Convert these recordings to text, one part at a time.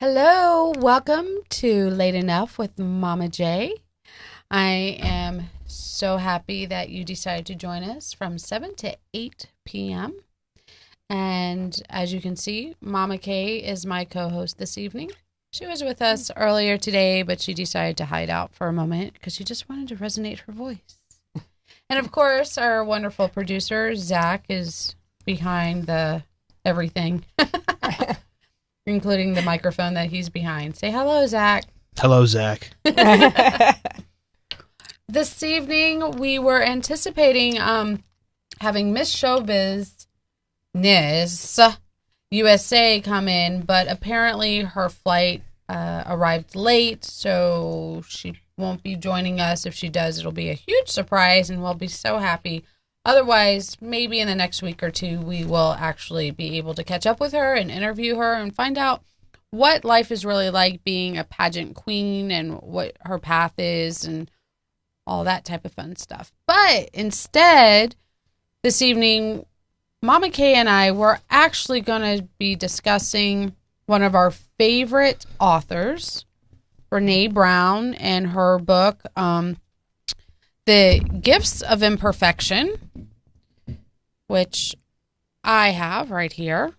Hello, welcome to Late Enough with Mama J. I am so happy that you decided to join us from 7 to 8 p.m. And as you can see, Mama K is my co-host this evening. She was with us earlier today, but she decided to hide out for a moment because she just wanted to resonate her voice. And of course, our wonderful producer, Zach, is behind the everything. Including the microphone that he's behind. Say hello, Zach. Hello, Zach. This evening, we were anticipating having Miss Showbiz Niz USA come in, but apparently her flight arrived late, so she won't be joining us. If she does, it'll be a huge surprise, and we'll be so happy. Otherwise, maybe in the next week or two, we will actually be able to catch up with her and interview her and find out what life is really like being a pageant queen and what her path is and all that type of fun stuff. But instead, this evening, Mama Kay and I were actually going to be discussing one of our favorite authors, Brene Brown, and her book, The Gifts of Imperfection, which I have right here.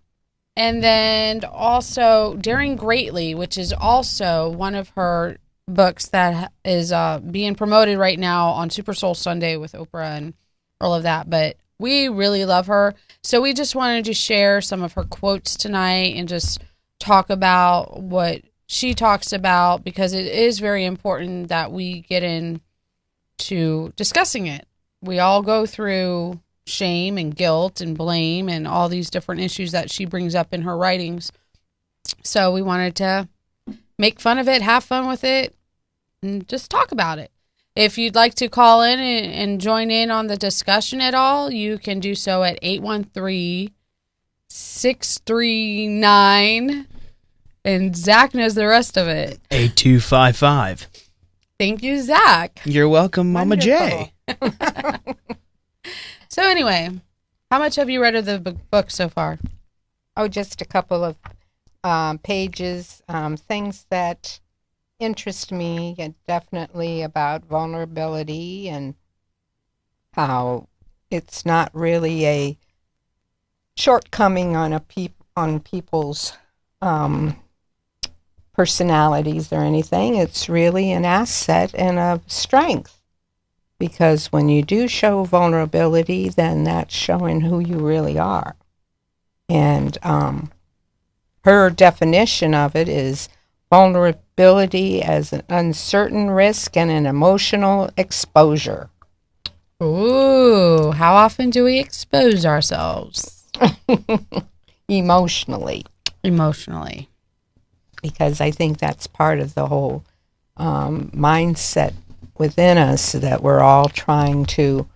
And then also Daring Greatly, which is also one of her books that is being promoted right now on Super Soul Sunday with Oprah and all of that. But we really love her. So we just wanted to share some of her quotes tonight and just talk about what she talks about, because it is very important that we get into discussing it. We all go through shame and guilt and blame and all these different issues that she brings up in her writings. So we wanted to make fun of it, have fun with it, and just talk about it. If you'd like to call in and join in on the discussion at all, you can do so at 813-639, and Zach knows the rest of it. 8255. Thank you, Zach. You're welcome, Mama J. So anyway, how much have you read of the book so far? Oh, just a couple of pages. Things that interest me, and definitely about vulnerability and how it's not really a shortcoming on people's personalities or anything. It's really an asset and a strength. Because when you do show vulnerability, then that's showing who you really are. And her definition of it is vulnerability as an uncertain risk and an emotional exposure. Ooh, how often do we expose ourselves? Emotionally. Emotionally. Because I think that's part of the whole mindset within us, that we're all trying to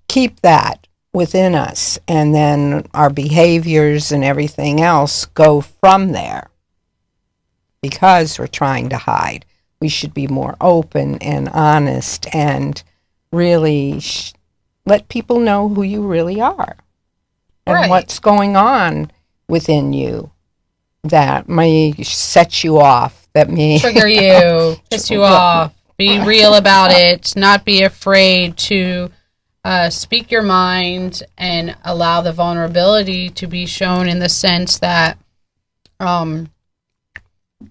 keep that within us, and then our behaviors and everything else go from there because we're trying to hide. We should be more open and honest and really let people know who you really are and what's going on within you that may set you off, that may trigger you, piss you off. Be real about it. Not be afraid to speak your mind and allow the vulnerability to be shown, in the sense that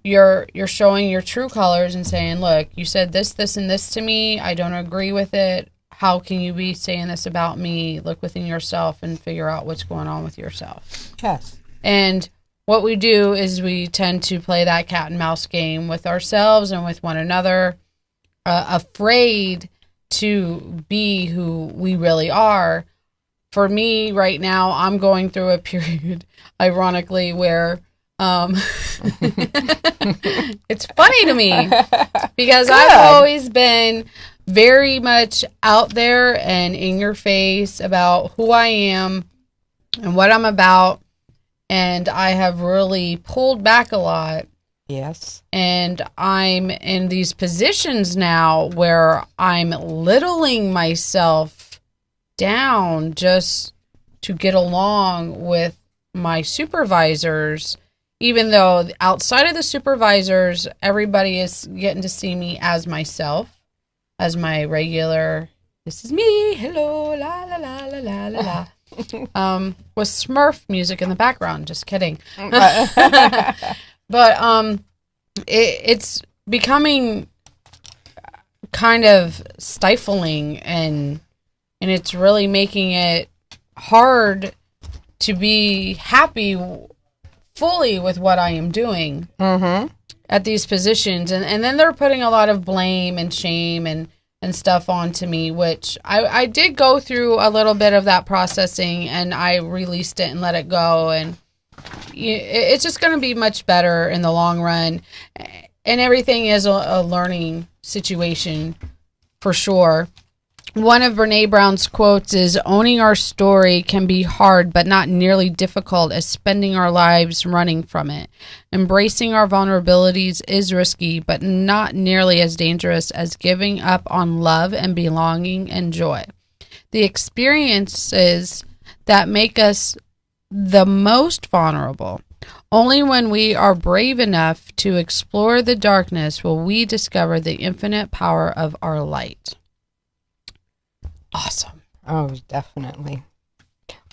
you're showing your true colors and saying, look, you said this, this, and this to me. I don't agree with it. How can you be saying this about me? Look within yourself and figure out what's going on with yourself. Yes. And what we do is we tend to play that cat and mouse game with ourselves and with one another. Afraid to be who we really are. For me right now, I'm going through a period, ironically, where it's funny to me because I've always been very much out there and in your face about who I am and what I'm about, and I have really pulled back a lot. Yes. And I'm in these positions now where I'm littling myself down just to get along with my supervisors, even though outside of the supervisors, everybody is getting to see me as myself, as my regular, this is me, hello, la, la, la, la, la, la, la. With Smurf music in the background. Just kidding. But it's becoming kind of stifling, and it's really making it hard to be happy fully with what I am doing at these positions. And then they're putting a lot of blame and shame and stuff onto me, which I did go through a little bit of that processing, and I released it and let it go. And it's just going to be much better in the long run. And everything is a learning situation for sure. One of Brene Brown's quotes is, owning our story can be hard, but not nearly difficult as spending our lives running from it. Embracing our vulnerabilities is risky, but not nearly as dangerous as giving up on love and belonging and joy. The experiences that make us the most vulnerable. Only when we are brave enough to explore the darkness will we discover the infinite power of our light. Awesome. Oh, definitely.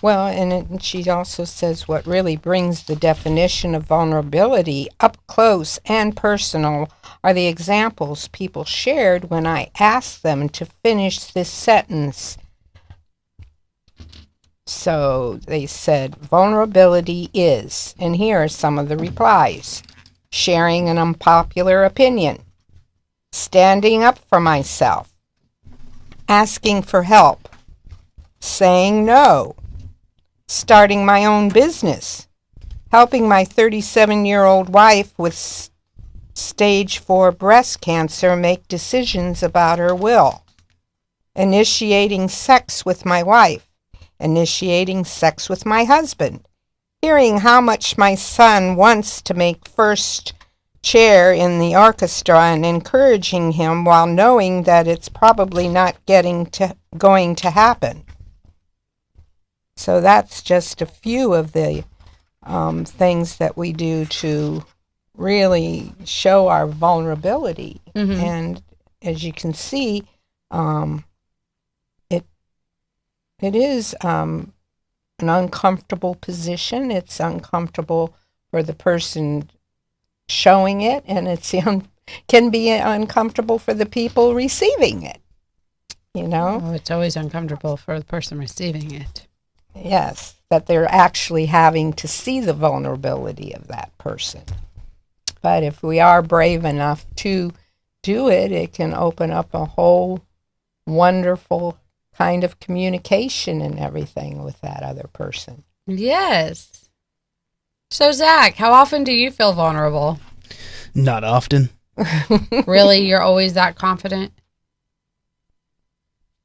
Well, and she also says what really brings the definition of vulnerability up close and personal are the examples people shared when I asked them to finish this sentence. So they said, vulnerability is, and here are some of the replies: sharing an unpopular opinion, standing up for myself, asking for help, saying no, starting my own business, helping my 37-year-old wife with stage 4 breast cancer make decisions about her will, initiating sex with my wife, initiating sex with my husband, hearing how much my son wants to make first chair in the orchestra and encouraging him while knowing that it's probably not going to happen. So that's just a few of the things that we do to really show our vulnerability. And as you can see, it is an uncomfortable position. It's uncomfortable for the person showing it, and it can be uncomfortable for the people receiving it, you know? Oh, it's always uncomfortable for the person receiving it. Yes, that they're actually having to see the vulnerability of that person. But if we are brave enough to do it, it can open up a whole wonderful kind of communication and everything with that other person. Yes. So, Zach, how often do you feel vulnerable? Not often. Really? You're always that confident?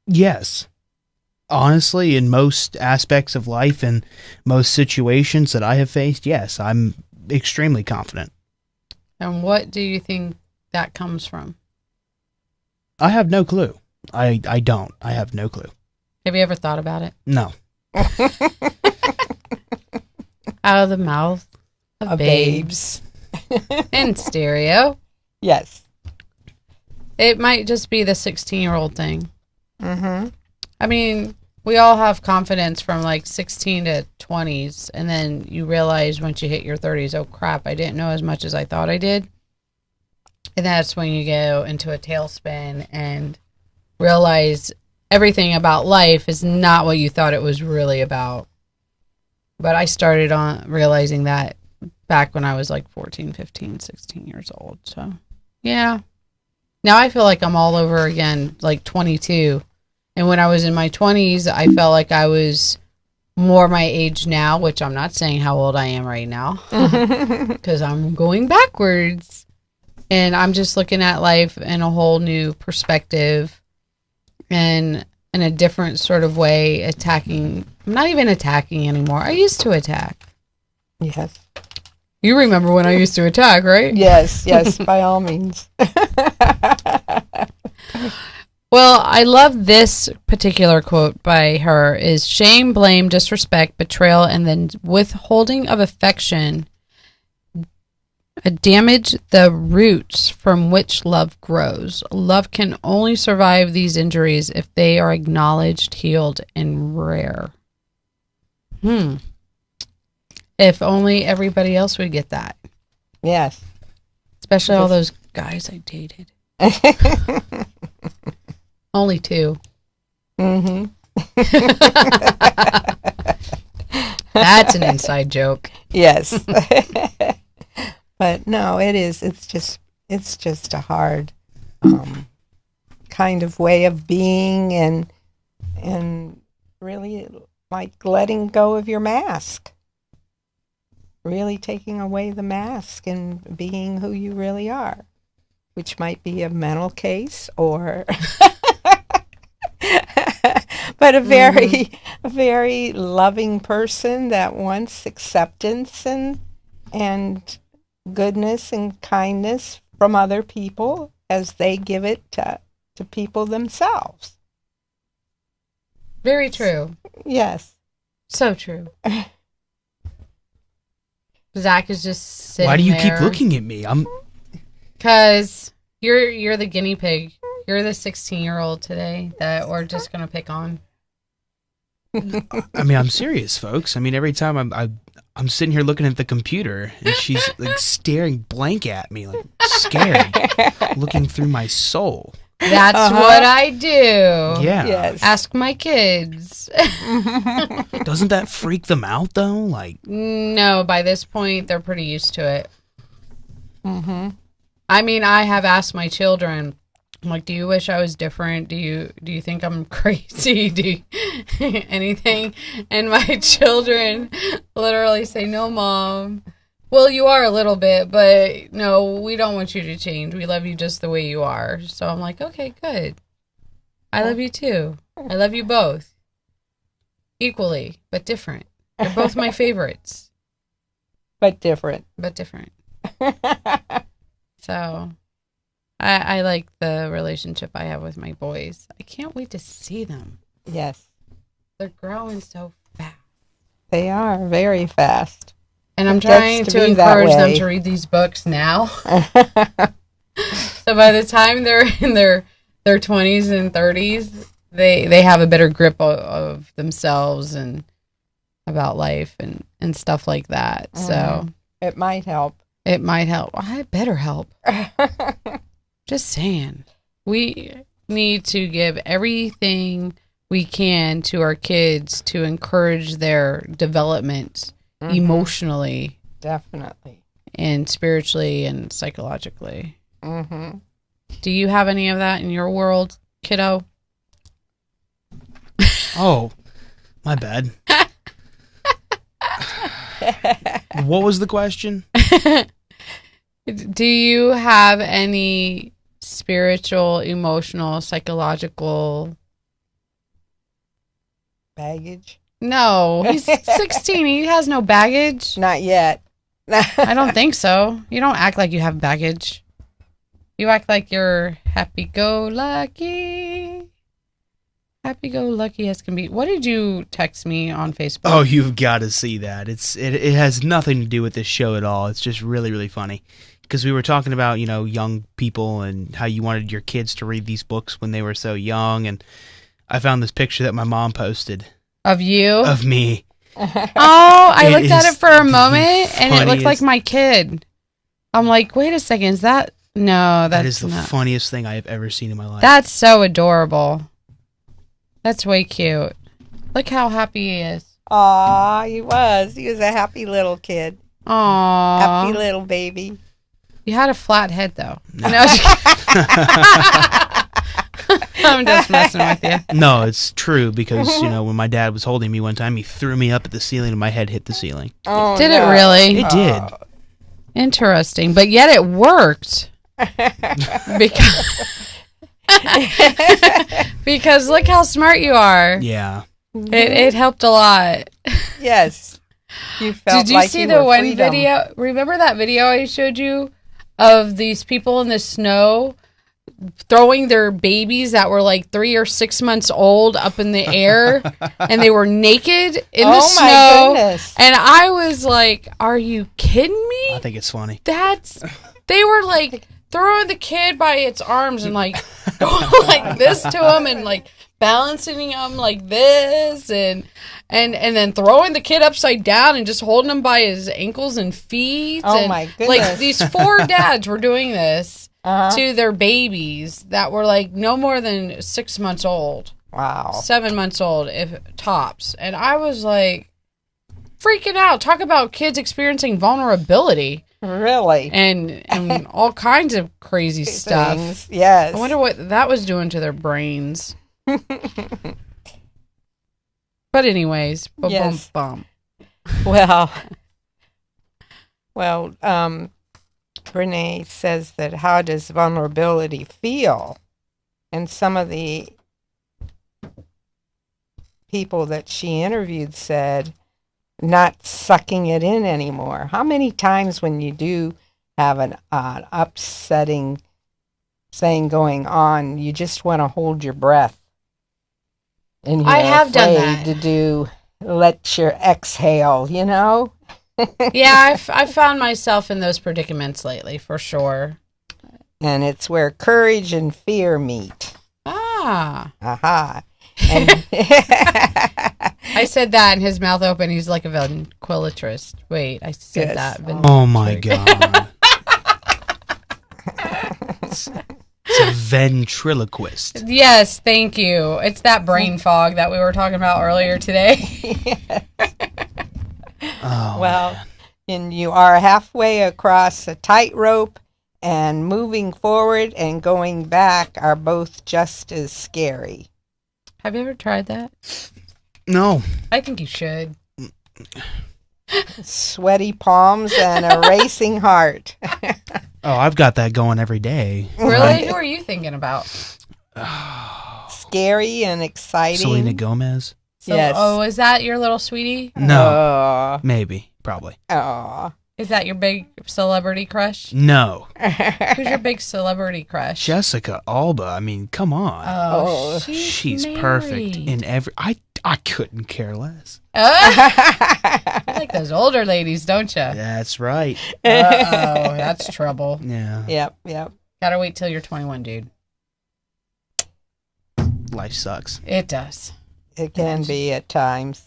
Yes. Honestly, in most aspects of life and most situations that I have faced, yes, I'm extremely confident. And what do you think that comes from? I have no clue. I don't. I have no clue. Have you ever thought about it? No. Out of the mouth of babes. In stereo. Yes. It might just be the 16-year-old thing. Mm-hmm. I mean, we all have confidence from like 16 to 20s, and then you realize once you hit your 30s, oh crap, I didn't know as much as I thought I did. And that's when you go into a tailspin and realize everything about life is not what you thought it was really about. But I started on realizing that back when I was like 14, 15, 16 years old. So, yeah. Now I feel like I'm all over again, like 22. And when I was in my 20s, I felt like I was more my age now, which I'm not saying how old I am right now, because I'm going backwards. And I'm just looking at life in a whole new perspective and in a different sort of way, attacking. I'm not even attacking anymore. I used to attack. Yes. You remember when I used to attack, right? Yes, by all means. Well, I love this particular quote by her is shame, blame, disrespect, betrayal, and then withholding of affection Damage the roots from which love grows. Love can only survive these injuries if they are acknowledged, healed, and rare. If only everybody else would get that. Yes. Especially all those guys I dated. Only 2. Mm-hmm. That's an inside joke. Yes. But no, it's just a hard kind of way of being, and really like letting go of your mask. Really taking away the mask and being who you really are, which might be a mental case or but a very loving person that wants acceptance and goodness and kindness from other people as they give it to people themselves. Very true. Yes. So true. Zach is just sitting Why do you there. keep looking at me? Because you're the guinea pig. You're the 16-year-old today that we're just going to pick on. I mean, I'm serious, folks. I mean, every time I'm sitting here looking at the computer, and she's like staring blank at me, like scared, looking through my soul. That's what I do. Yeah. Yes. Ask my kids. Doesn't that freak them out, though? Like, No, by this point, they're pretty used to it. Mm-hmm. I mean, I have asked my children, I'm like, do you wish I was different? Do you think I'm crazy? Do you, anything? And my children literally say, no, Mom. Well, you are a little bit, but no, we don't want you to change. We love you just the way you are. So I'm like, okay, good. I love you too. I love you both. Equally, but different. You're both my favorites. But different. But different. So I like the relationship I have with my boys. I can't wait to see them. Yes. They're growing so fast. They are very fast. And I'm It gets trying to to be that encourage them way. to read these books now. So by the time they're in their 20s and 30s, they have a better grip of themselves and about life and stuff like that. So It might help. it might help. I better help. Just saying. We need to give everything we can to our kids to encourage their development emotionally Definitely. and spiritually and psychologically. Mm-hmm. Do you have any of that in your world, kiddo? oh, my bad. What was the question? Do you have any spiritual, emotional, psychological... Baggage? No, he's 16. He has no baggage. Not yet. I don't think so. You don't act like you have baggage. You act like you're happy-go-lucky. Happy-go-lucky as can be. What did you text me on Facebook? Oh, you've got to see that. It has nothing to do with this show at all. It's just really, really funny. Because we were talking about, young people and how you wanted your kids to read these books when they were so young. And I found this picture that my mom posted. Of you? Of me. Oh, I It looked at is it for a the moment, and it looked like funniest- my kid. I'm like, wait a second, is that... No, That is that's the not... funniest thing I have ever seen in my life. That's so adorable. That's way cute. Look how happy he is. Aw, he was. He was a happy little kid. Aww. Happy little baby. You had a flat head, though. No. I'm just messing with you. No, it's true because, when my dad was holding me one time, he threw me up at the ceiling and my head hit the ceiling. Oh, Did no. it really? It did. Interesting. But yet it worked. Because look how smart you are. Yeah. It helped a lot. Yes. You felt Did you like see you the were one freedom. video? Remember that video I showed you of these people in the snow throwing their babies that were like 3 or 6 months old up in the air, and they were naked in the snow. Oh my goodness! And I was like, "Are you kidding me?" I think it's funny. They were like throwing the kid by its arms and like going like this to him and like balancing him like this and then throwing the kid upside down and just holding him by his ankles and feet. Oh and, my goodness! Like these 4 dads were doing this to their babies that were like no more than 6 months old. Wow. 7 months old, if tops. And I was like freaking out. Talk about kids experiencing vulnerability. Really? And all kinds of crazy stuff. Things. Yes. I wonder what that was doing to their brains. But anyways, Yes. bum. Well, Renee says that how does vulnerability feel? And some of the people that she interviewed said not sucking it in anymore. How many times when you do have an upsetting thing going on, you just want to hold your breath? And you're I have done that. to let your exhale, you know? Yeah, I've found myself in those predicaments lately, for sure. And it's where courage and fear meet. Ah. Aha. And I said that and his mouth open. He's like a ventriloquist. Wait, I said Yes. that. Oh my god. It's a ventriloquist. Yes, thank you. It's that brain fog that we were talking about earlier today. Oh, well, man. and you are halfway across a tightrope, and moving forward and going back are both just as scary. Have you ever tried that? No. I think you should. Sweaty palms and a racing heart. Oh, I've got that going every day. Really? Who are you thinking about? Scary and exciting. Selena Gomez? So, Yes. Oh, is that your little sweetie? No. Maybe. Probably. Oh. Is that your big celebrity crush? No. Who's your big celebrity crush? Jessica Alba. I mean, come on. Oh, She's married. perfect in every... I couldn't care less. You like those older ladies, don't you? That's right. Uh-oh, that's trouble. Yeah. Yep. Gotta wait till you're 21, dude. Life sucks. It does. It can be at times.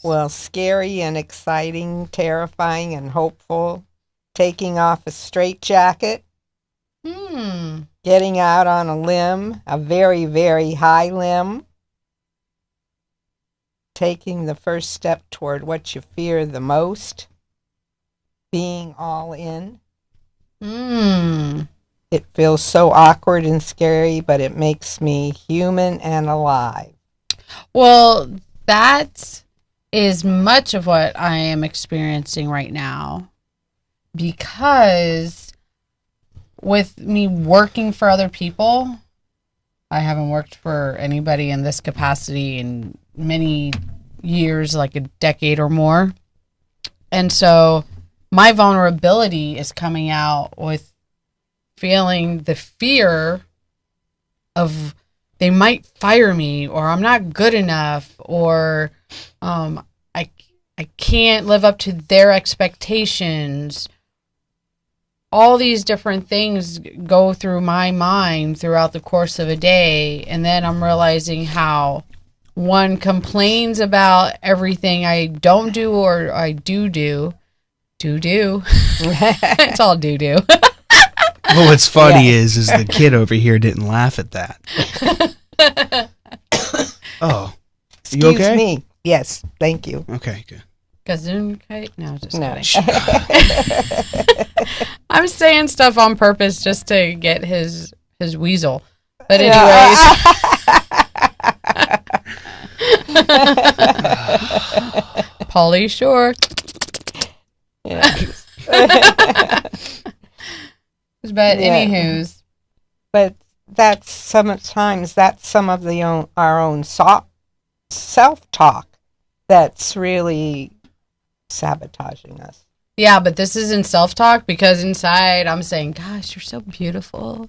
Well, scary and exciting, terrifying and hopeful. Taking off a straitjacket. Getting out on a limb, a very, very high limb. Taking the first step toward what you fear the most. Being all in. It feels so awkward and scary, but it makes me human and alive. Well, that is much of what I am experiencing right now, because with me working for other people, I haven't worked for anybody in this capacity in many years, like a decade or more. And so my vulnerability is coming out with feeling the fear of they might fire me, or I'm not good enough, or I can't live up to their expectations. All these different things go through my mind throughout the course of a day, and then I'm realizing how one complains about everything I don't do or I do. It's all do. Well, what's funny is the kid over here didn't laugh at that. Oh. You okay? Excuse me. Yes, thank you. Okay, good. Gesundheit? No, just No. kidding. I'm saying stuff on purpose just to get his weasel. But anyways. Pauly Shore. Yes. But anywho's. But that's sometimes some of our own self-talk that's really sabotaging us. Yeah, but this isn't self-talk, because inside I'm saying, gosh, you're so beautiful.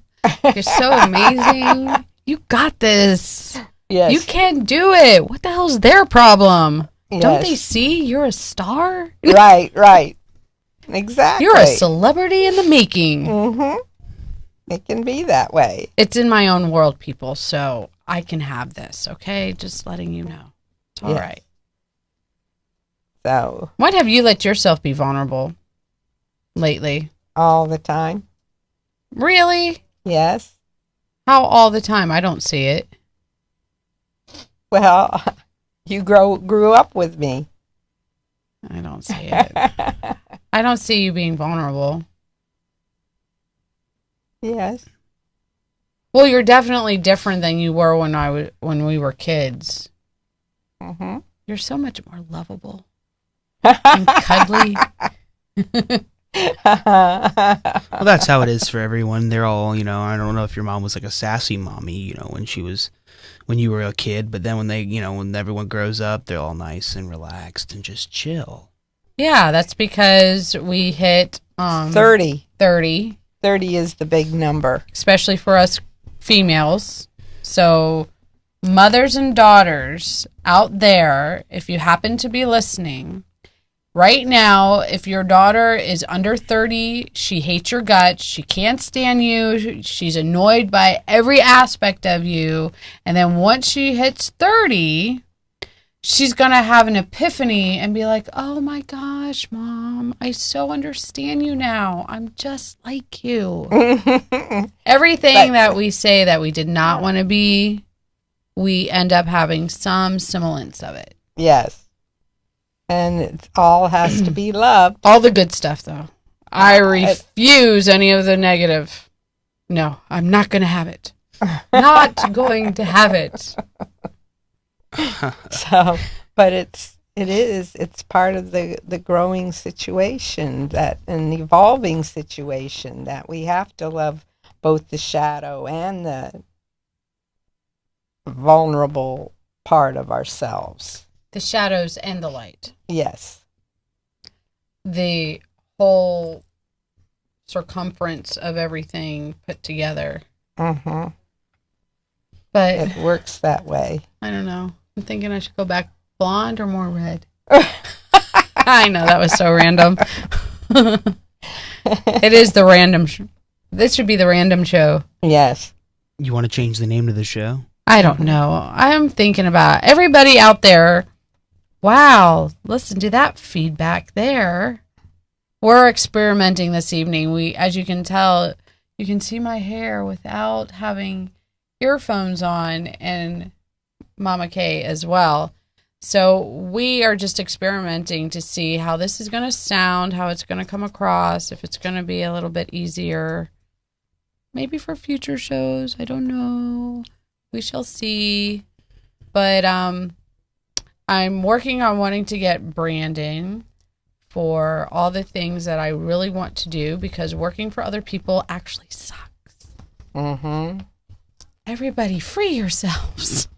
You're so amazing. You got this. Yes. You can do it. What the hell's their problem? Yes. Don't they see you're a star? Right. Exactly. You're a celebrity in the making. Mm-hmm. It can be that way. It's in my own world, people, so I can have this, okay? Just letting you know. It's all right. So. When have you let yourself be vulnerable lately? All the time. Really? Yes. How all the time? I don't see it. Well, you grew up with me. I don't see it. I don't see you being vulnerable. Yes. Well, you're definitely different than you were when we were kids. Mm-hmm. You're so much more lovable and cuddly. Well, that's how it is for everyone. They're all, I don't know if your mom was like a sassy mommy, when you were a kid, but then when everyone grows up, they're all nice and relaxed and just chill. Yeah, that's because we hit 30. 30. 30 is the big number. Especially for us females. So, mothers and daughters out there, if you happen to be listening, right now, if your daughter is under 30, she hates your guts, she can't stand you, she's annoyed by every aspect of you, and then once she hits 30, she's going to have an epiphany and be like, oh my gosh, Mom, I so understand you now. I'm just like you. Everything that we say that we did not want to be, we end up having some semblance of it. Yes. And it all has to be loved. All the good stuff, though. I refuse any of the negative. No, I'm not going to have it. Not going to have it. So, but it's part of the growing situation, that an evolving situation, that we have to love both the shadow and the vulnerable part of ourselves. The shadows and the light. Yes. The whole circumference of everything put together. Mm-hmm. But it works that way. I don't know. I'm thinking I should go back blonde or more red. I know, that was so random. It is the random. This should be the random show. Yes. You want to change the name to the show? I don't know. I'm thinking about everybody out there. Wow, listen to that feedback there. We're experimenting this evening. As you can tell, you can see my hair without having earphones on, and Mama Kay as well. So we are just experimenting to see how this is going to sound, how it's going to come across, if it's going to be a little bit easier. Maybe for future shows. I don't know. We shall see. But I'm working on wanting to get Brandon for all the things that I really want to do, because working for other people actually sucks. Mm-hmm. Everybody, free yourselves.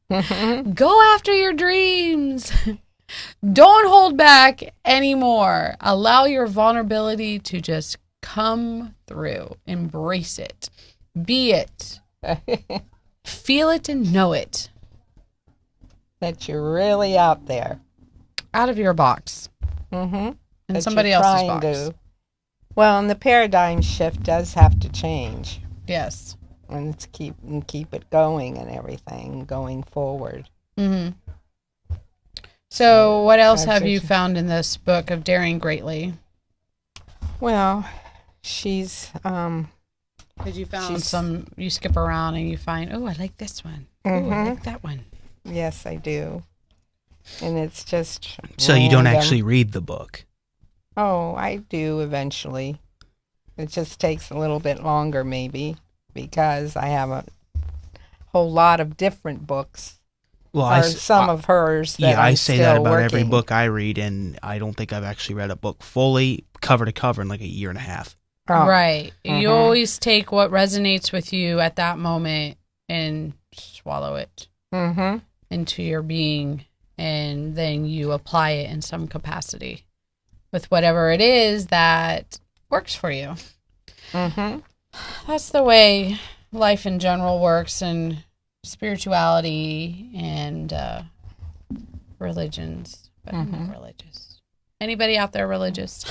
Go after your dreams. Don't hold back anymore. Allow your vulnerability to just come through. Embrace it. Be it. Feel it and know it. That you're really out there. Out of your box. Mm-hmm. And somebody else's box. Well, and the paradigm shift does have to change. Yes. And it's keep it going and everything going forward. Mm-hmm. So what else have you found in this book of Daring Greatly? Well, she's because you found some, you skip around and you find, oh, I like this one. Mm-hmm. Oh, I like that one. Yes, I do. And it's just so you don't actually read the book. Oh, I do eventually. It just takes a little bit longer, maybe, because I have a whole lot of different books. Well, some of hers. That I I'm say still that about working. every book I read, and I don't think I've actually read a book fully, cover to cover, in like a year and a half. Oh. Right. Mm-hmm. You always take what resonates with you at that moment and swallow it into your being, and then you apply it in some capacity with whatever it is that works for you. Mm-hmm. That's the way life in general works, and spirituality and religions. But I'm not religious. Anybody out there religious?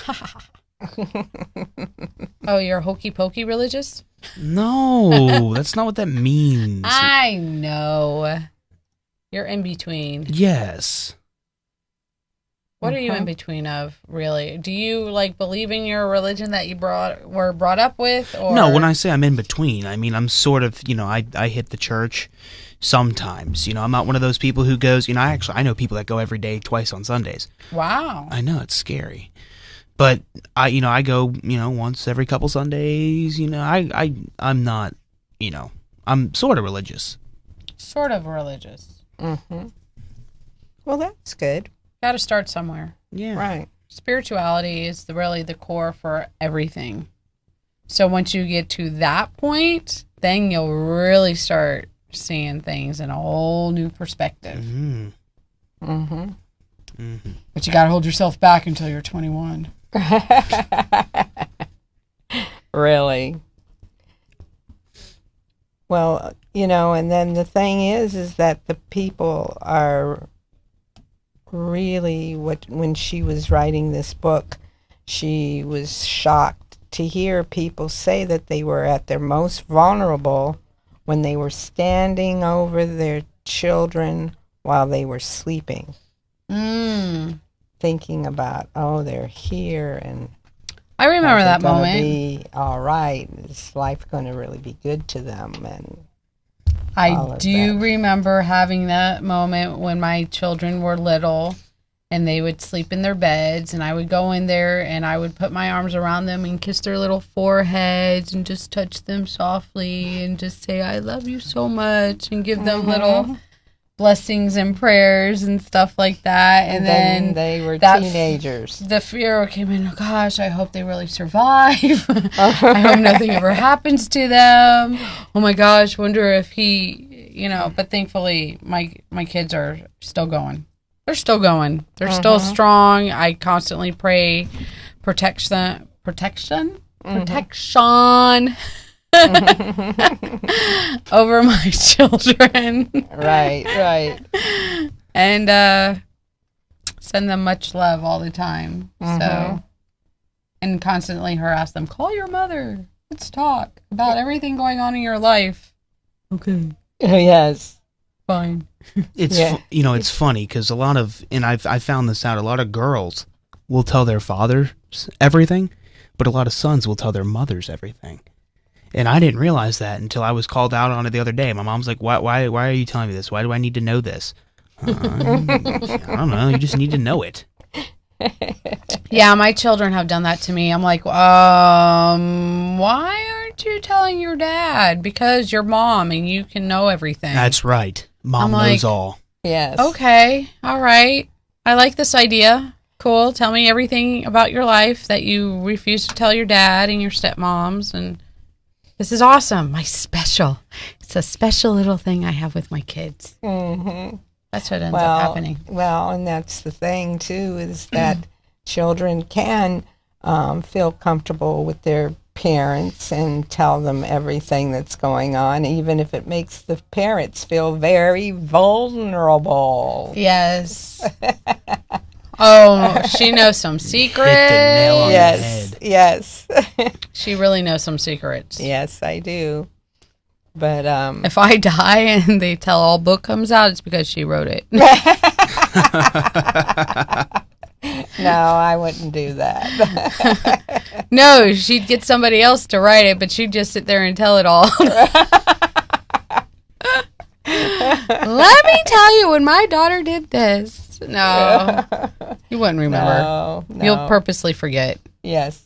Oh, you're hokey pokey religious? No, that's not what that means. I know. You're in between. Yes. What are you in between of, really? Do you believe in your religion that you were brought up with? Or? No, when I say I'm in between, I mean I'm sort of, I hit the church sometimes. I'm not one of those people who goes, I know people that go every day, twice on Sundays. Wow. I know, it's scary. But I go, once every couple Sundays, I'm not, I'm sort of religious. Sort of religious. Mm-hmm. Well, that's good. Got to start somewhere. Yeah. Right. Spirituality is really the core for everything. So once you get to that point, then you'll really start seeing things in a whole new perspective. Mm-hmm. Mm-hmm. Mm-hmm. But you got to hold yourself back until you're 21. Really? Well, and then the thing is that the people are really when she was writing this book, she was shocked to hear people say that they were at their most vulnerable when they were standing over their children while they were sleeping. Thinking about, they're here and I remember that gonna moment. Be all right. Is life going to really be good to them? And I do remember having that moment when my children were little and they would sleep in their beds, and I would go in there and I would put my arms around them and kiss their little foreheads and just touch them softly and just say, I love you so much, and give them little blessings and prayers and stuff like that. And then they were teenagers. The fear came in, oh gosh, I hope they really survive. I hope nothing ever happens to them. Oh my gosh, wonder if he, but thankfully my kids are still going. They're still going. They're still strong. I constantly pray protection. Over my children. Right. And send them much love all the time. So, and constantly harass them. Call your mother. Let's talk about everything going on in your life. Okay. Yes. Fine. It's it's funny because I found this out. A lot of girls will tell their fathers everything, but a lot of sons will tell their mothers everything. And I didn't realize that until I was called out on it the other day. My mom's like, why are you telling me this? Why do I need to know this? I don't know. You just need to know it. Yeah, my children have done that to me. I'm like, why aren't you telling your dad? Because you're mom and you can know everything. That's right. Mom knows all. Yes. Okay. All right. I like this idea. Cool. Tell me everything about your life that you refuse to tell your dad and your stepmoms. And this is awesome. It's a special little thing I have with my kids. Mm-hmm. That's what ends up happening. Well, and that's the thing, too, is that children can feel comfortable with their parents and tell them everything that's going on, even if it makes the parents feel very vulnerable. Yes. Oh, she knows some secrets. Hit the nail on the head. Yes. She really knows some secrets. Yes, I do. But if I die and the tell-all book comes out, it's because she wrote it. No, I wouldn't do that. No, she'd get somebody else to write it, but she'd just sit there and tell it all. Let me tell you when my daughter did this. No, you wouldn't remember. No. You'll purposely forget. Yes,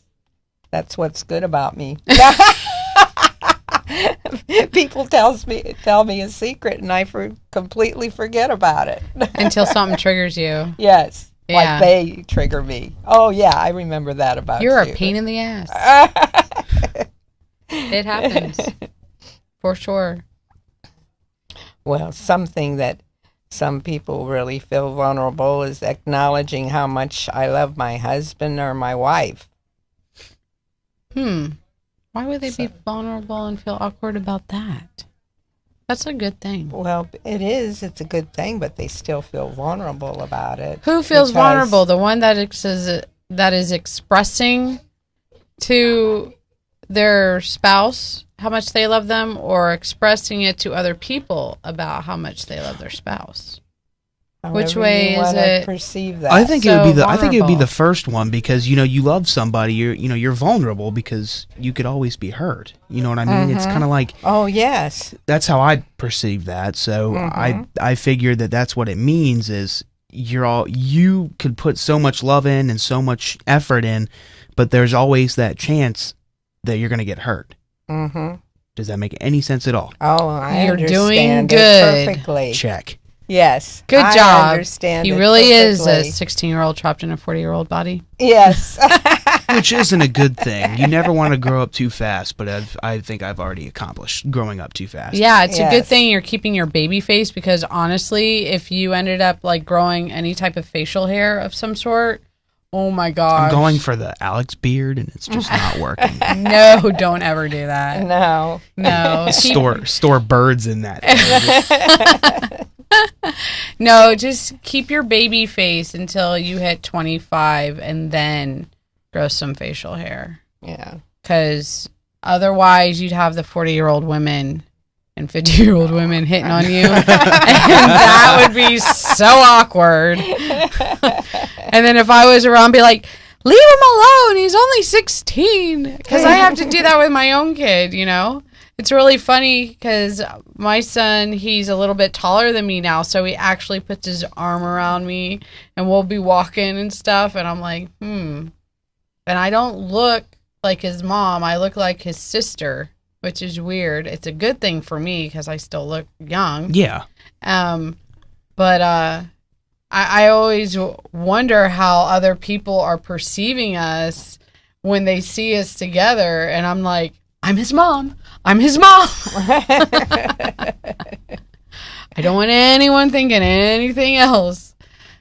that's what's good about me. People tell me a secret, and I completely forget about it until something triggers you. Yes. Yeah. Like they trigger me. Oh, yeah, I remember that about you. You're a pain in the ass. It happens. For sure. Well, something that some people really feel vulnerable is acknowledging how much I love my husband or my wife. Why would they be vulnerable and feel awkward about that? That's a good thing. Well, it is. It's a good thing, but they still feel vulnerable about it. Who feels vulnerable? The one that is expressing to their spouse how much they love them, or expressing it to other people about how much they love their spouse? Which way is it? Perceive that. I think it would be vulnerable. the first one, because you love somebody, you're vulnerable because you could always be hurt. You know what I mean? It's kind of like, oh yes, that's how I perceive that. So I figured that's what it means is you could put so much love in and so much effort in, but there's always that chance that you're going to get hurt. Does that make any sense at all? Oh, I You're doing understand good. it perfectly. Check. Yes. Good I job. understand He it really is a perfectly. 16-year-old trapped in a 40-year-old body. Yes. Which isn't a good thing. You never want to grow up too fast, but I think I've already accomplished growing up too fast. Yeah, it's a good Yes. thing you're keeping your baby face, because honestly, if you ended up like growing any type of facial hair of some sort, oh my gosh. I'm going for the Alex beard, and it's just not working. No, don't ever do that. No. No. Store birds in that. No, just keep your baby face until you hit 25 and then grow some facial hair. Yeah. Because otherwise, you'd have the 40-year-old women and 50-year-old women hitting on you. And that would be so awkward. And then if I was around, be like, leave him alone. He's only 16. Because I have to do that with my own kid, you know? It's really funny because my son, he's a little bit taller than me now, so he actually puts his arm around me, and we'll be walking and stuff, and I'm like, And I don't look like his mom. I look like his sister, which is weird. It's a good thing for me because I still look young. Yeah. But I always wonder how other people are perceiving us when they see us together, and I'm like, I'm his mom. I'm his mom. I don't want anyone thinking anything else,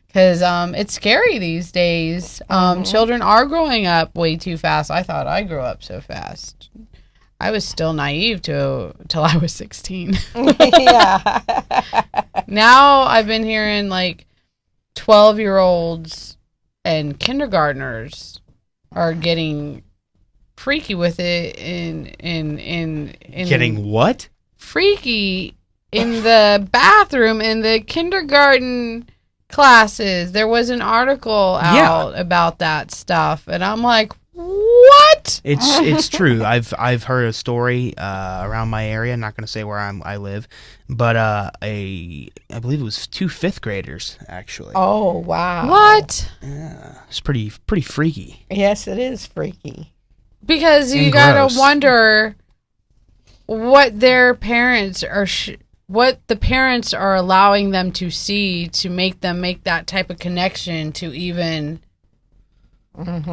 because it's scary these days. Children are growing up way too fast. I thought I grew up so fast. I was still naive till I was 16. Yeah. Now I've been hearing like 12-year-olds and kindergartners are getting freaky with it in Getting what? freaky in the bathroom in the kindergarten classes. There was an article out about that stuff, and I'm like, what? It's true. I've heard a story around my area. I'm not going to say where I live, but I believe it was 2 fifth graders actually. Oh, wow. What? Yeah, it's pretty freaky. Yes, it is freaky. Because you And gotta gross. wonder what their parents are, what the parents are allowing them to see to make them make that type of connection to even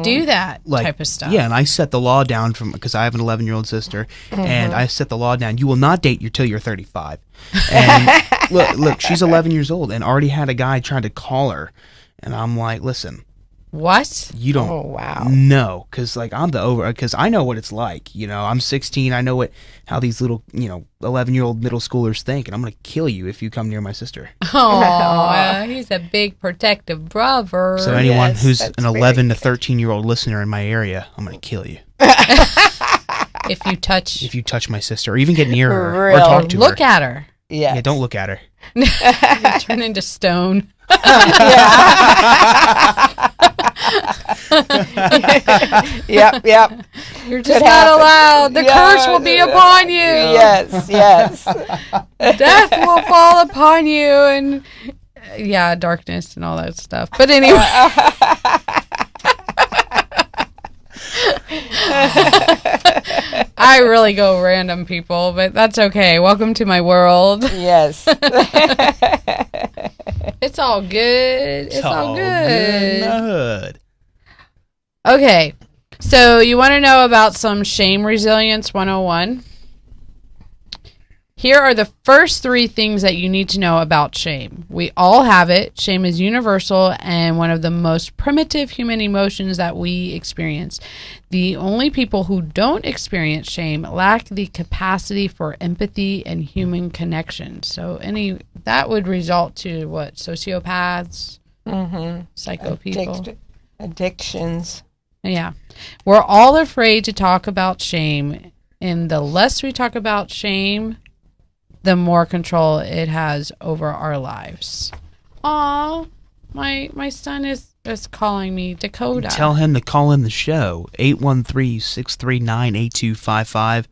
do that type of stuff. Yeah, and I set the law down because I have an 11-year-old sister, and I set the law down. You will not date till you're 35. And look, she's 11 years old and already had a guy trying to call her, and I'm like, listen. What? You don't Oh, wow. know, because because I know what it's like. I'm 16. I know how these little 11-year-old middle schoolers think, and I'm gonna kill you if you come near my sister. Oh, he's a big protective brother. So anyone Yes, who's that's an 11 to 13-year-old listener in my area, I'm gonna kill you if you touch my sister or even get near her or Real. talk to look her. at her, Yes. Yeah, don't look at her. you turn into stone. Yep. You're just Could not happen. allowed. The Yeah. curse will be upon you. Yes. Death will fall upon you, and darkness and all that stuff. But anyway. I really go random, people, but that's okay. Welcome to my world. Yes. It's all good. It's all good. in the hood. Okay. So you want to know about some shame resilience 101? Here are the first 3 things that you need to know about shame. We all have it. Shame is universal and one of the most primitive human emotions that we experience. The only people who don't experience shame lack the capacity for empathy and human connection. So that would result to what? Sociopaths, psycho people, addictions. Yeah. We're all afraid to talk about shame, and the less we talk about shame, the more control it has over our lives. Aw, my son is calling me, Dakota. Tell him to call in the show, 813-639-8255.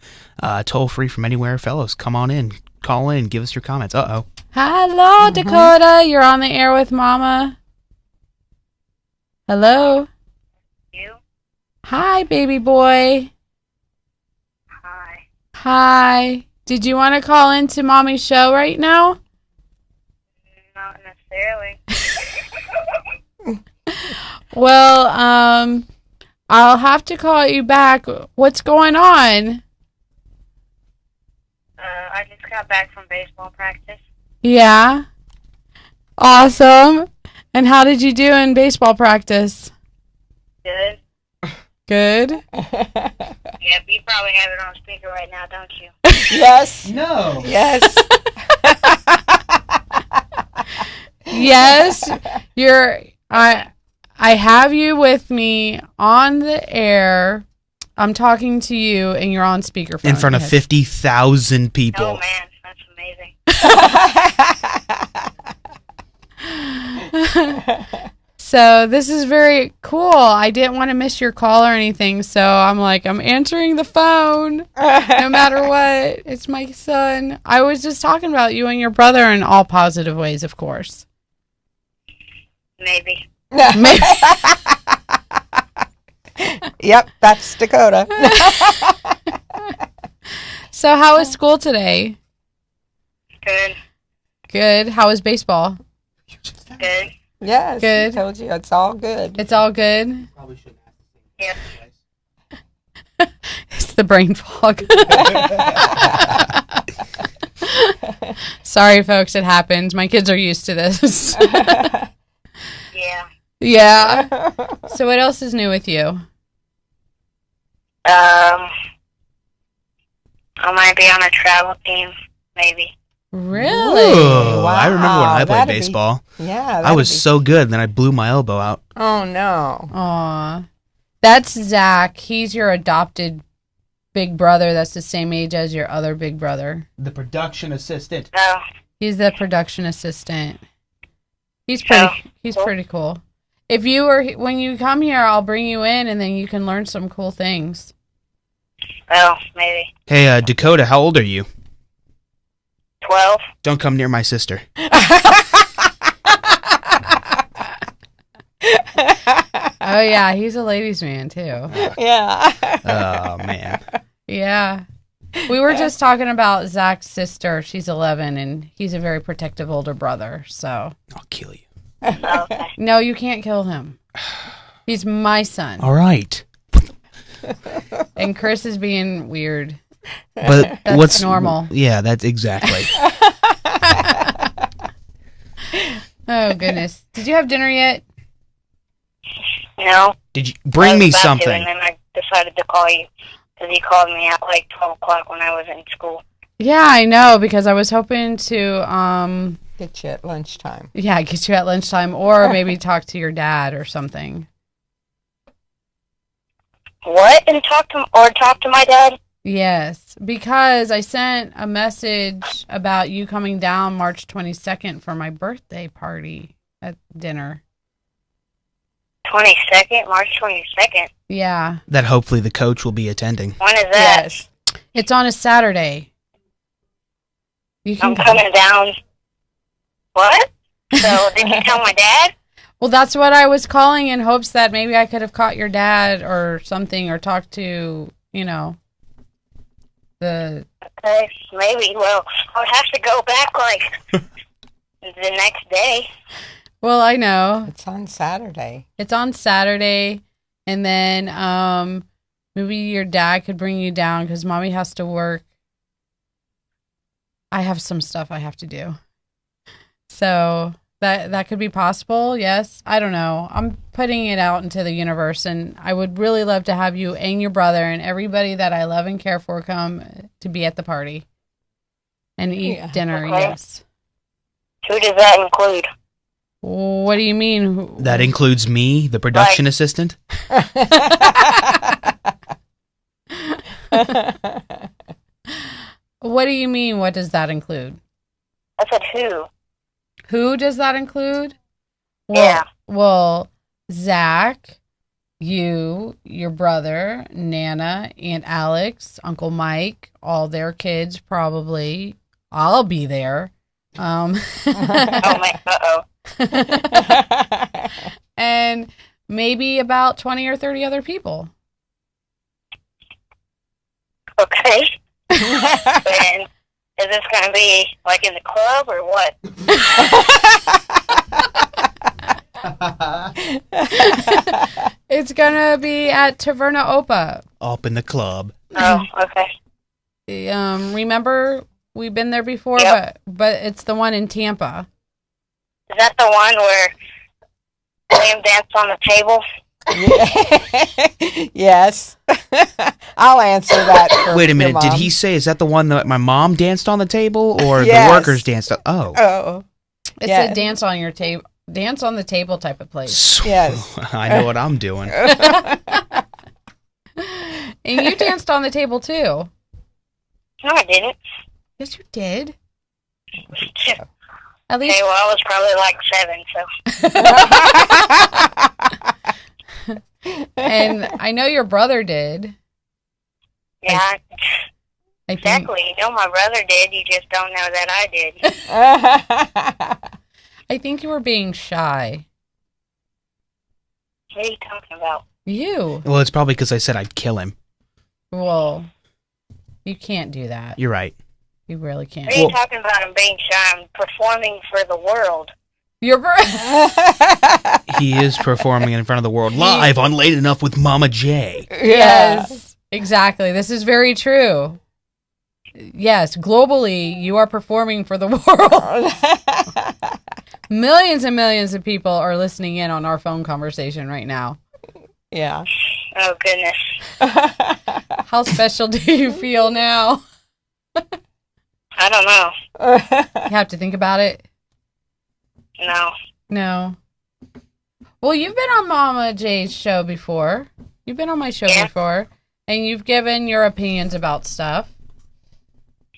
Toll free from anywhere. Fellows, come on in. Call in. Give us your comments. Uh-oh. Hello, Dakota. You're on the air with Mama. Hello. You? Hi, baby boy. Hi. Hi. Did you want to call into Mommy's show right now? Not necessarily. Well, I'll have to call you back. What's going on? I just got back from baseball practice. Yeah. Awesome. And how did you do in baseball practice? Good. Good. Yep, you probably have it on speaker right now, don't you? Yes. No. Yes. Yes. I have you with me on the air. I'm talking to you and you're on speakerphone. In front of 50,000 people. Oh, man, that's amazing. So this is very cool. I didn't want to miss your call or anything, so I'm answering the phone no matter what. It's my son. I was just talking about you and your brother in all positive ways, of course. Maybe. Maybe. Yep, that's Dakota. So how was school today? Good. Good. How was baseball? Good. Yes, Good. I told you it's all good. It's all good. Probably shouldn't ask Yep. It's the brain fog. Sorry, folks, it happens. My kids are used to this. Yeah. Yeah. So what else is new with you? I might be on a travel team, maybe. Really? Ooh, Wow, I remember when I played that'd be- baseball. Yeah. I was that'd so good, and then I blew my elbow out. be- Oh, no. Aw. That's Zach. He's your adopted big brother that's the same age as your other big brother. The production assistant. Oh, He's the production assistant. He's pretty cool. If you were when you come here, I'll bring you in and then you can learn some cool things. maybe. Hey, Dakota, how old are you? 12. Don't come near my sister. Oh yeah, he's a ladies' man too. Yeah. Oh, man. Yeah. We were just talking about Zach's sister. She's 11 and he's a very protective older brother. So, I'll kill you. Okay. no, you can't kill him. He's my son. All right. And Chris is being weird. But That's what's normal. Yeah, that's exactly. Oh goodness. Did you have dinner yet? No. Did you I bring was me about to, something? and then I decided to call you because you called me at like 12 o'clock when I was in school. Yeah, I know, because I was hoping to Get you at lunchtime. get you at lunchtime or maybe talk to your dad or something. What? And talk to my dad? Yes, because I sent a message about you coming down March 22nd for my birthday party at dinner. 22nd? March 22nd? Yeah. That hopefully the coach will be attending. When is that? Yes. It's on a Saturday. You can I'm coming down. What? So did you tell my dad? Well, that's what I was calling in hopes that maybe I could have caught your dad or something or talked to, the... Okay, maybe. Well, I would have to go back like the next day. Well, I know. It's on Saturday. It's on Saturday, and then maybe your dad could bring you down because Mommy has to work. I have some stuff I have to do. So that could be possible. Yes. I don't know. I'm putting it out into the universe, and I would really love to have you and your brother and everybody that I love and care for come to be at the party and eat dinner. Okay. Yes. Who does that include? What do you mean? That includes me, the production assistant. What do you mean? What does that include? I said who? Who does that include? Yeah. Well, Zach, you, your brother, Nana, Aunt Alex, Uncle Mike, all their kids probably. I'll be there. Oh my. And maybe about 20 or 30 other people. Okay. And is this going to be like in the club or what? It's gonna be at Taverna Opa. Up in the club. Oh, okay. Remember we've been there before, Yep. but it's the one in Tampa. Is that the one where William danced on the table? Yes. I'll answer that. For Wait a minute. your Did mom. he say, is that the one that my mom danced on the table or Yes. the workers danced on? Oh. Oh, It's Yeah. a dance on your table, dance on the table type of place. So, Yes. I know what I'm doing. And you danced on the table too. No, I didn't. Yes, you did. Okay, At least well, I was probably like 7, so. and I know your brother did. Yeah, I think exactly. You know my brother did, you just don't know that I did. I think you were being shy. What are you talking about? You. Well, it's probably because I said I'd kill him. Well, you can't do that. You're right. You really can't. What are you talking about him being shy? I'm performing for the world. Your brother. He is performing in front of the world live on Late Enough with Mama J. Yes, exactly. This is very true. Yes, globally, you are performing for the world. Millions and millions of people are listening in on our phone conversation right now. Yeah. Oh, goodness. How special do you feel now? I don't know. You have to think about it. No. No. Well, you've been on Mama J's show before. You've been on my show Yeah. before, and you've given your opinions about stuff.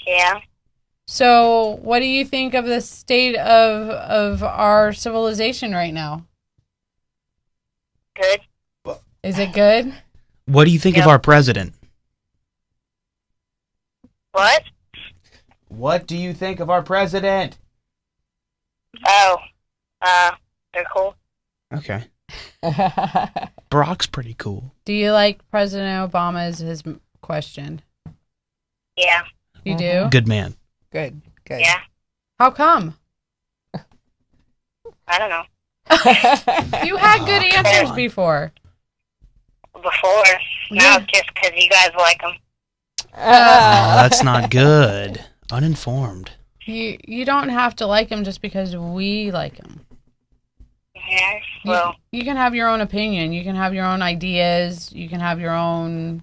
Yeah. So, what do you think of the state of our civilization right now? Good. Is it good? What do you think of Yep. our president? What? What do you think of our president? Oh. They're cool. Okay. Brock's pretty cool. Do you like President Obama's his question? Yeah. You do? Good man. Good. Good. Yeah. How come? I don't know. You had good Oh, come answers on. before. Before. Now it's just because you guys like them. Oh, that's not good. Uninformed. You don't have to like him just because we like him. Yeah. Well, You can have your own opinion. You can have your own ideas. You can have your own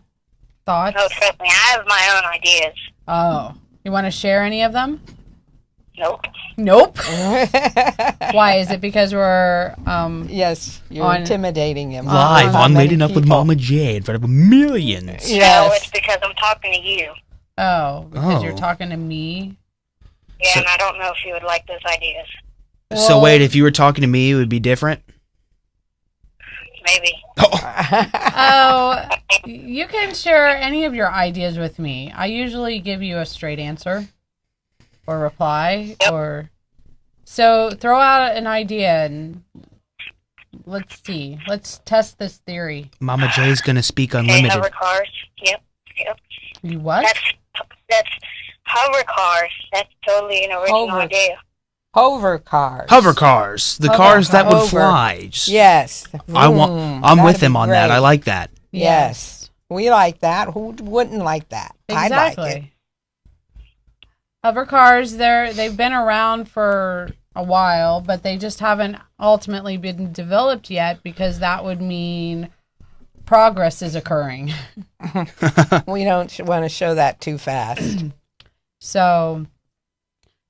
thoughts. no, trust me. I have my own ideas. Oh, you want to share any of them? Nope. Nope. Why? Is it because we're Yes, you're On- intimidating him. Live How on many Late Enough with people? Mama J in front of millions. Yeah. Yes. No, it's because I'm talking to you. because Oh. you're talking to me? Yeah, So- and I don't know if you would like those ideas. So wait, if you were talking to me, it would be different? Maybe. Oh, you can share any of your ideas with me. I usually give you a straight answer or reply Yep. or so throw out an idea and let's see. Let's test this theory. Mama J's gonna speak Okay, unlimited. hover cars. Yep. Yep. You what? That's hover cars. That's totally an original Hover. idea. Hover cars. Hover cars, the Hover cars that would Hover. fly. Yes. I'm That'd with him be on that. great. I like that. Yes. We like that. Who wouldn't like that? I like it. Exactly. Hover cars, they've been around for a while, but they just haven't ultimately been developed yet because that would mean progress is occurring. We don't want to show that too fast. So,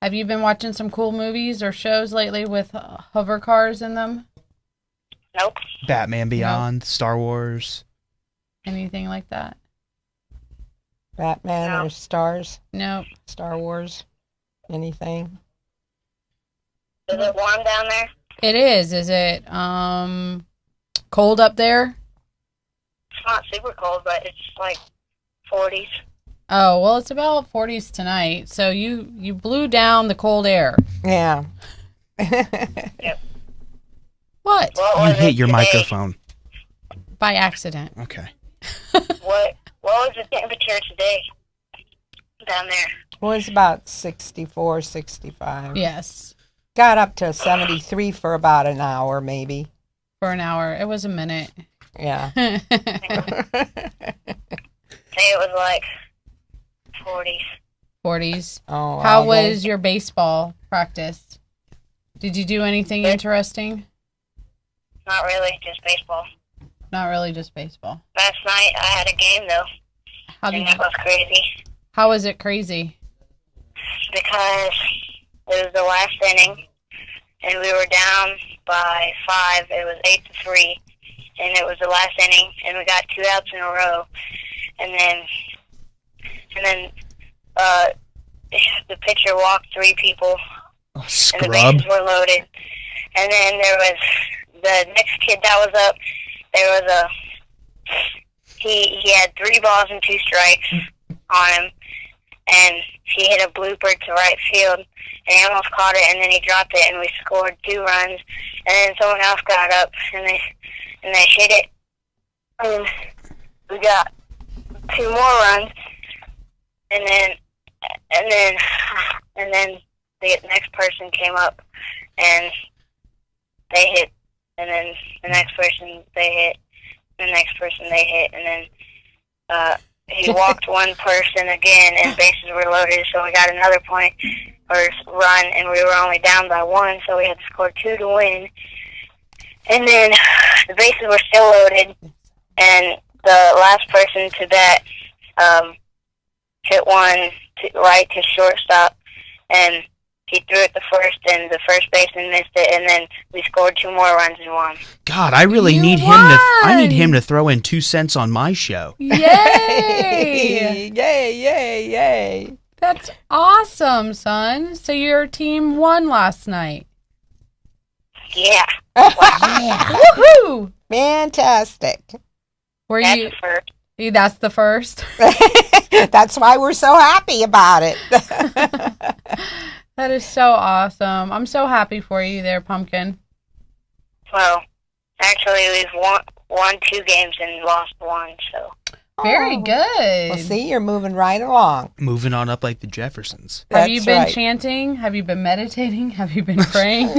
have you been watching some cool movies or shows lately with hover cars in them? Nope. Batman Beyond, Star Wars. Anything like that? Batman No. or Stars? Nope. Star Wars? Anything? Is it warm down there? It is. Is it cold up there? It's not super cold, but it's like 40s. Oh, well, it's about 40s tonight. So you blew down the cold air. Yeah. What? What You was hit it your today? microphone. By accident. Okay. What was the temperature today down there? It was about 64, 65. Yes. Got up to 73 for about an hour, maybe. For an hour. It was a minute. Yeah. Say it was like 40s. 40s. Oh, How all day. was your baseball practice? Did you do anything Good. interesting? Not really, just baseball. Not really, just baseball. Last night I had a game though, How and did that you, was crazy how was it crazy? because it was the last inning, and we were down by 5. It was 8-3, and it was the last inning, and we got 2 outs in a row, and then the pitcher walked 3 people, Oh, and the scrub. bases were loaded. And then there was the next kid that was up. There was he had 3 balls and 2 strikes on him, and he hit a blooper to right field, and he almost caught it, and then he dropped it, and we scored 2 runs, and then someone else got up, and they hit it, and we got 2 more runs, and then the next person came up, and they hit, and then the next person they hit, the next person they hit, and then he walked one person again, and bases were loaded, so we got another point or run, and we were only down by 1, so we had to score 2 to win. And then the bases were still loaded, and the last person to bat hit one right to shortstop, and he threw it to first, and the first baseman missed it, and then we scored 2 more runs and won. God, I really You need him to. I need won! him to throw in 2 cents on my show. Yay! Yay, yay, yay. That's awesome, son. So your team won last night. Yeah, Woohoo! Fantastic. Were that's you? the first. That's the first. That's why we're so happy about it. That is so awesome. I'm so happy for you there, Pumpkin. Well, actually, we've won 2 games and lost 1, so. Very Oh. good. Well, see, you're moving right along. Moving on up like the Jeffersons. Have you That's been right. chanting? Have you been meditating? Have you been praying?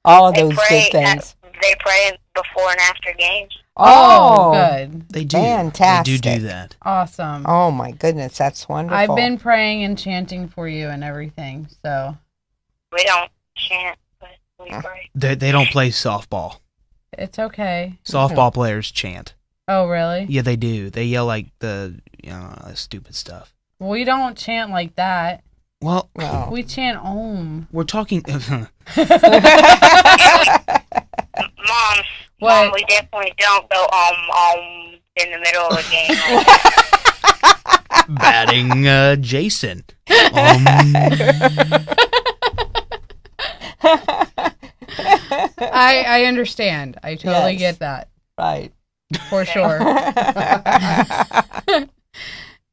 All of They those pray, good things. they pray before and after games. Oh, good. They do. Fantastic. They do that. Awesome. Oh, my goodness. That's wonderful. I've been praying and chanting for you and everything. So We don't chant, but we pray. They don't play softball. it's okay. Softball players chant. Oh, really? Yeah, they do. They yell like stupid stuff. We don't chant like that. Well, No. We chant Om. we're talking. Mom, What? Mom, we definitely don't go in the middle of a game. batting Jason. I understand. I totally Yes. get that. Right. For sure.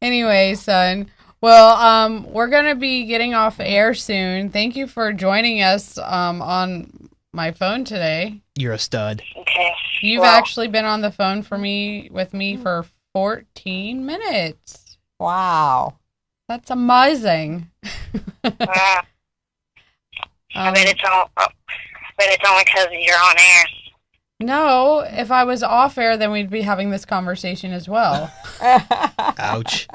Anyway, son. Well, we're going to be getting off air soon. Thank you for joining us on my phone today. You're a stud. Okay. You've Well, actually been on the phone with me for 14 minutes. Wow. That's amazing. I bet it's only because you're on air. No, if I was off air, then we'd be having this conversation as well. Ouch.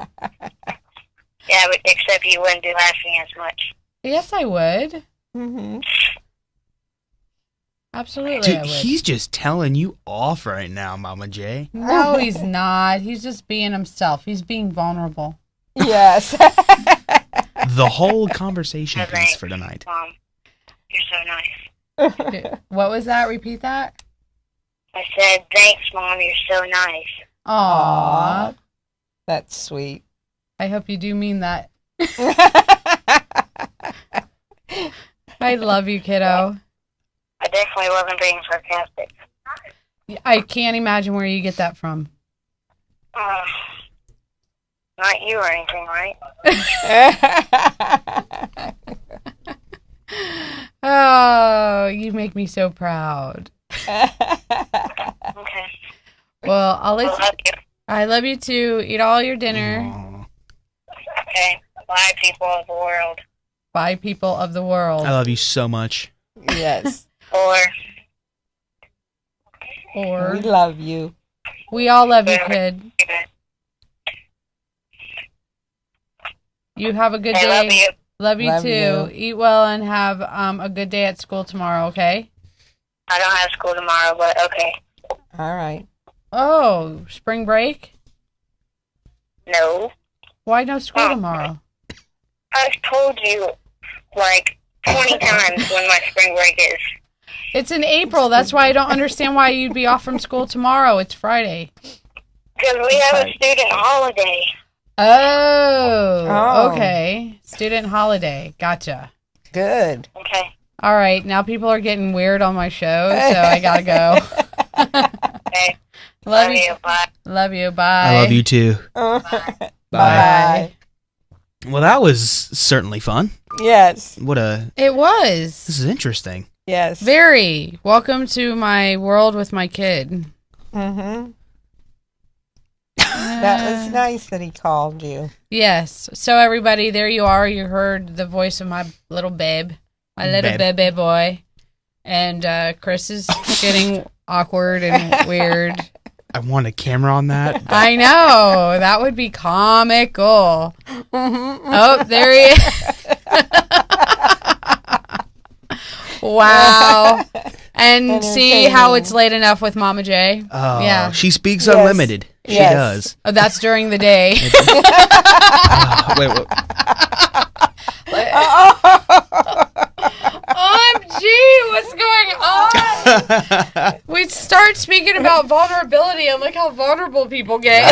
Yeah, but except you wouldn't be laughing as much. Yes, I would. Mm-hmm. Absolutely, Dude, I would. he's just telling you off right now, Mama J. No, he's not. He's just being himself. He's being vulnerable. Yes. The whole conversation Thanks, piece for tonight. Mom. You're so nice. What was that? Repeat that. I said, thanks, Mom. You're so nice. Aww. That's sweet. I hope you do mean that. I love you, kiddo. I definitely wasn't being sarcastic. I can't imagine where you get that from. Not you or anything, right? Oh, you make me so proud. Okay. Well, I'll I let love you. I love you too. Eat all your dinner. Aw. Okay. Bye, people of the world. Bye, people of the world. I love you so much. Yes. Or, Or We love you. we all love you, kid. You have a good I day. love you. Love you Love too. you. Eat well and have a good day at school tomorrow, okay? I don't have school tomorrow, but okay. All right. Oh, spring break? No. Why no school tomorrow? I've told you, like, 20 times when my spring break is. It's in April. That's why I don't understand why you'd be off from school tomorrow. It's Friday. Because we have a student holiday. Oh, okay. Student holiday. Gotcha. Good. Okay. All right. Now people are getting weird on my show, so I gotta go. Okay. Love Love you. you. Bye. Love you. Bye. I love you too. Bye. Bye. Well, that was certainly fun. Yes. It was. This is interesting. Yes. Very. Welcome to my world with my kid. Mm-hmm. That was nice that he called you. Yes. So everybody, there you are. You heard the voice of my little babe, my little Babe. baby boy. And Chris is getting awkward and weird. I want a camera on that. I know. That would be comical. Oh, there he is. Wow. And see how it's late enough with Mama J? Oh, Yeah. she speaks Yes. unlimited. She Yes. does. Oh, that's during the day. Wait, what? OMG, what's going on? We start speaking about vulnerability and look how vulnerable people get.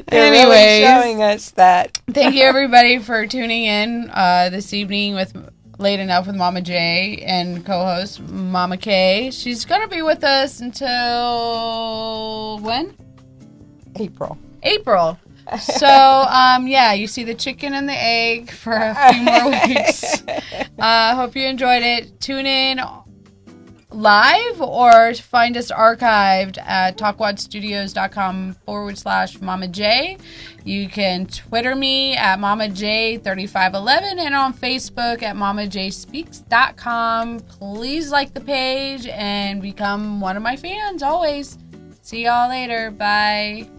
They're really Anyways, showing us that. thank you everybody for tuning in this evening with Late Enough with Mama J and co-host Mama K. She's going to be with us until when? April. April. So, yeah, you see the chicken and the egg for a few more weeks. Hope you enjoyed it. Tune in live or find us archived at talkwadstudios.com/Mama J. You can Twitter me at Mama J3511 and on Facebook at MamaJSpeaks.com. Please like the page and become one of my fans always. See y'all later. Bye.